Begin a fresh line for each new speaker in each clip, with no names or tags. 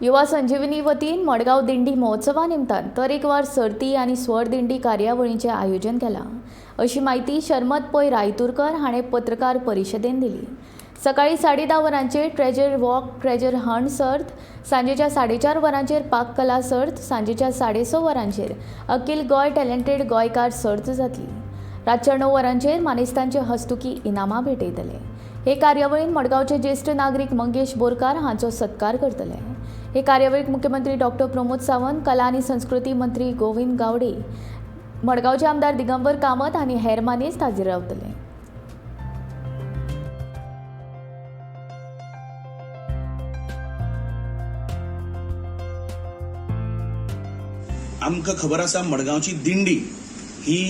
युवा संजीवनी वतीन मडगांव दिंडी महोत्सवा निमतान तरेकवार सर्ती आनी स्वर दिंडी कार्यावळींचें आयोजन केलां अशी माहिती शर्मत पै रायतुरकर हाणें पत्रकार परिशदेंत दिली। सकाळी 10:30 वरांचेर ट्रेजर वॉक ट्रेजर हंट सर्त, सांजेच्या 4:30 वरांचेर पाककला सर्त, सांजेच्या 6:30 वरांचेर अखिल गोय टॅलेंटेड गोंयकार सर्त जातली। रातच्या 9 वरांचेर मानेस्तांचे हस्तुकी इनामां भेटयतले। हे कार्यावळींत मडगांवचे ज्येष्ठ नागरीक मंगेश बोरकार हांचो सत्कार करतले। हे कार्यावळीक मुख्यमंत्री डॉक्टर प्रमोद सावंत, कला आनी संस्कृती मंत्री गोविंद गावडे, मडगांवचे आमदार दिगंबर कामत आनी हेर मानेस्त हाजीर रावतले।
आमकां खबर आसा मडगांवची दिंडी ही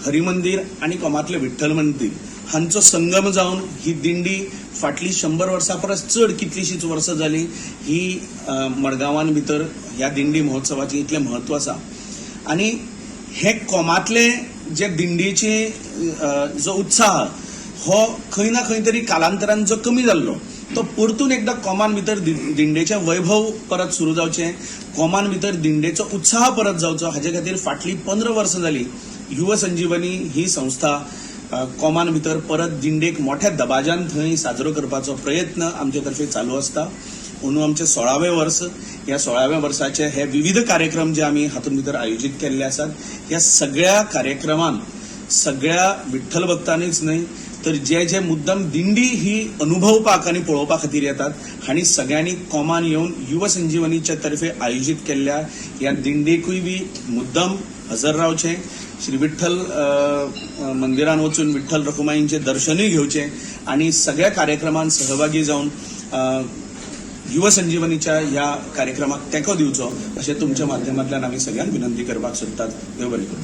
हरिमंदिर आनी कोमातले विठ्ठल मंदिर हांचो संगम जावन ही दिंडी फाटली 100 वर्सां परस चड कितलीशीच वर्सां जाली ही मडगांवान भितर ह्या दिंडी महोत्सवाचें इतलें म्हत्व आसा। आनी हे कोमातले जे दिंडीचे जो उत्साह हो खंय ना खंय तरी कालांतरान जो कमी जाल्लो तो परतून एकदा कोमान भितर दिंडेचें वैभव परत सुरू जावचें, कोमान भितर दिंडेचो उत्साह परत जावचो हाजे खातीर फाटली 15 वर्सां जाली युवा संजीवनी ही संस्था कोमान भितर परत दिंडेक मोठ्या दबाज्यान थंय साजरो करपाचो प्रयत्न आमचे तर्फे चालू आसता। अंदू आमचे 16वें वर्स, ह्या 16व्या वर्साचे हे विविध कार्यक्रम जे आमी हातूंत भितर आयोजीत केल्ले आसात, ह्या सगळ्या कार्यक्रमान सगळ्या विठ्ठल भक्तांनीच न्हय तर जे जे मुद्दम दिंडी ही अनुभवपाक आनी पळोवपा खातीर येतात हांणी सगळ्यांनी कोमान येवन युवा संजीवनीच्या तर्फे आयोजीत केल्ल्या ह्या दिंडेकूय बी मुद्दम हजर रावचें, श्री विठ्ठल मंदिरान वचून विठ्ठल रखुमाईंचे दर्शनूय घेवचें आनी सगळ्या कार्यक्रमांत सहभागी जावन युवा संजीवनीच्या ह्या कार्यक्रमाक तेंको दिवचो अशें तुमच्या माध्यमांतल्यान आमी सगळ्यांक विनंती करपाक सोदतात। देव बरें करूं।